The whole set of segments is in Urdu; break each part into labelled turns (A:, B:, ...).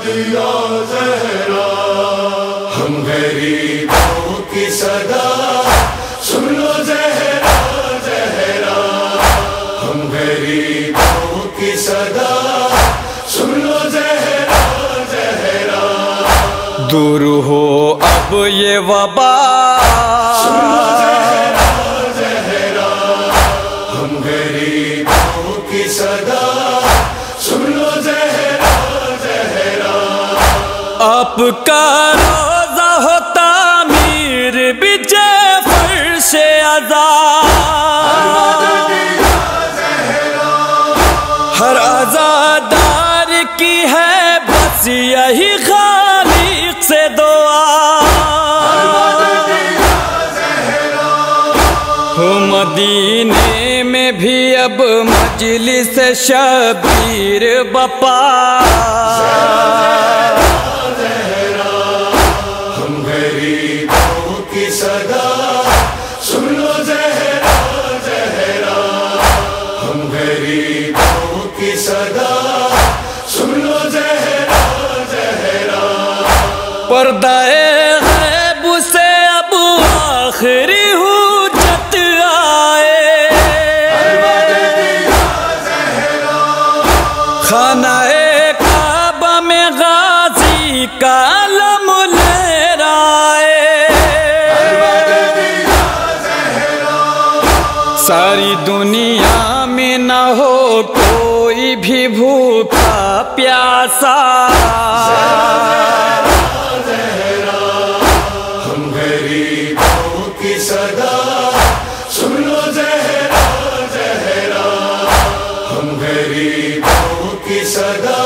A: یا زہرا، ہم غریبوں کی صدا سن لو زہرا زہرا، ہم غریبوں کی صدا سن لو زہرا زہرا،
B: دور ہو اب یہ وبا
A: سن لو زہرا زہرا، ہم غریبوں کی صدا سن لو زہرا زہرا،
B: آپ کا روزہ ہو تعمیر بجے فرش عزا، ہر عزادار کی ہے بس یہی خالق سے دعا، ہو مدینے میں بھی اب مجلس شبیر بپا،
A: ہم غریبوں کی صدا سن لو زہرا زہرا، ہم غریبوں کی صدا سن لو زہرا زہرا،
B: پردہ غیب سے اب آخری حجت آئے، خانہ کعبہ میں غازی کا علم لہرائے، ساری دنیا میں نہ ہو کوئی بھی بھوکا پیاسا،
A: ہم غریبوں کی صدا سن لو زہرا زہرا، ہم غریبوں کی صدا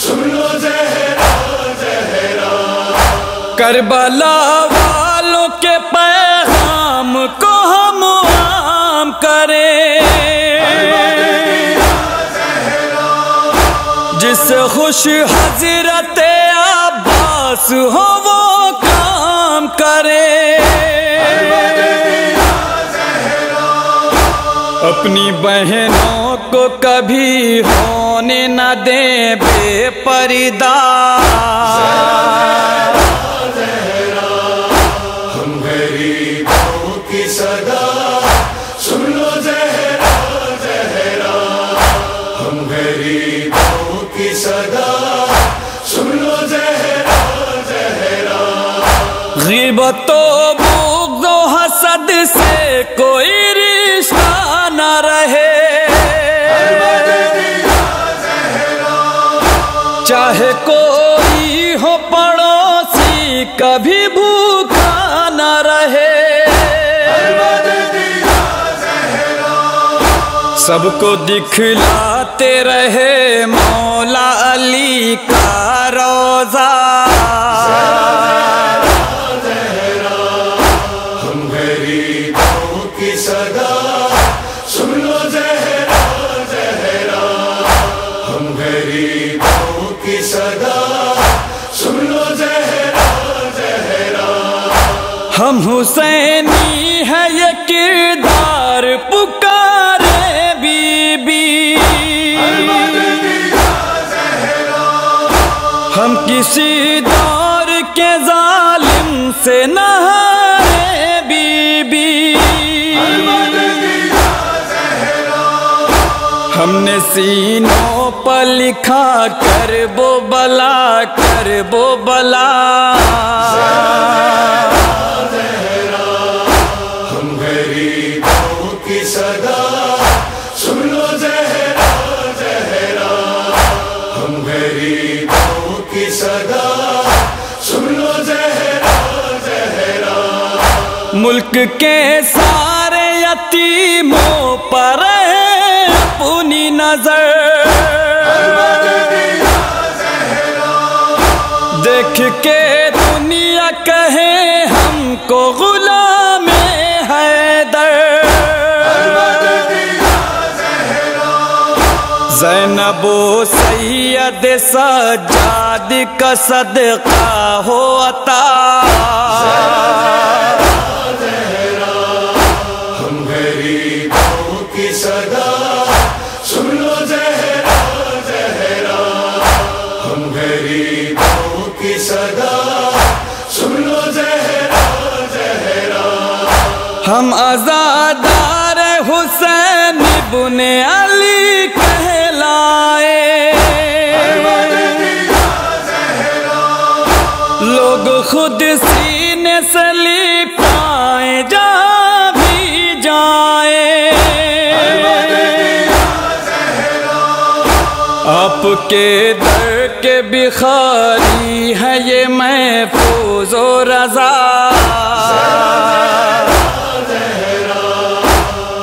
A: سن لو زہرا زہرا،
B: کربلا والوں کے پیغام کو ہم عام کریں، جس خوش حضرت عباس ہو وہ کام کرے، اپنی بہنوں کو کبھی ہونے نہ دیں بے پردہ،
A: ہم غریبوں کی صدا سن لو زہرا زہرا، ہم غریبوں کی صدا سن لو زہرا زہرا،
B: غیبت و بغض و حسد سے کوئی رشتہ نہ رہے، چاہے کوئی ہو پڑوسی کبھی بھوکا نہ رہے، سب کو دکھلاتے رہے مولا علی کا روضہ،
A: ہم غریبوں کی صدا سن لو زہرا زہرا، ہم غریبوں کی صدا سن لو زہرا زہرا،
B: ہم حسینی ہے یہ کردار پکارے بی بی، ہم کسی دور کے ظالم سے نہ ہارے بی بی، ہم نے سینوں پر لکھا کرب و بلا کرب و بلا،
A: ہم غریبوں کی صدا سن لو زہرا زہرا، ہم غریبوں کی صدا سن لو زہرا زہرا،
B: ملک کے سارے یتیموں پر ہے اپنی نظر، دیکھ کے دنیا کہے ہم کو غلام حیدر، زینب و سید سجاد کا صدقہ ہو عطا،
A: ہم غریبوں کی صدا سن لو زہرا زہرا، ہم غریب
B: ہم عزادار حسین ابن علی کہلائے، لوگ خود سینے سے لپائیں جہاں بھی جائیں، آپ کے در کے بخاری ہے یہ محفوظ و رضا،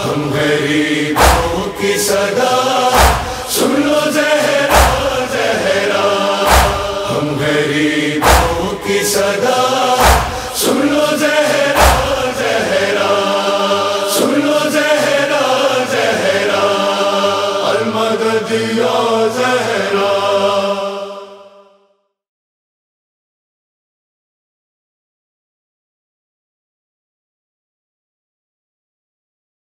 A: ہم غریبوں کی صدا سن لو زہرا زہرا، ہم غریبوں کی صدا سن لو زہرا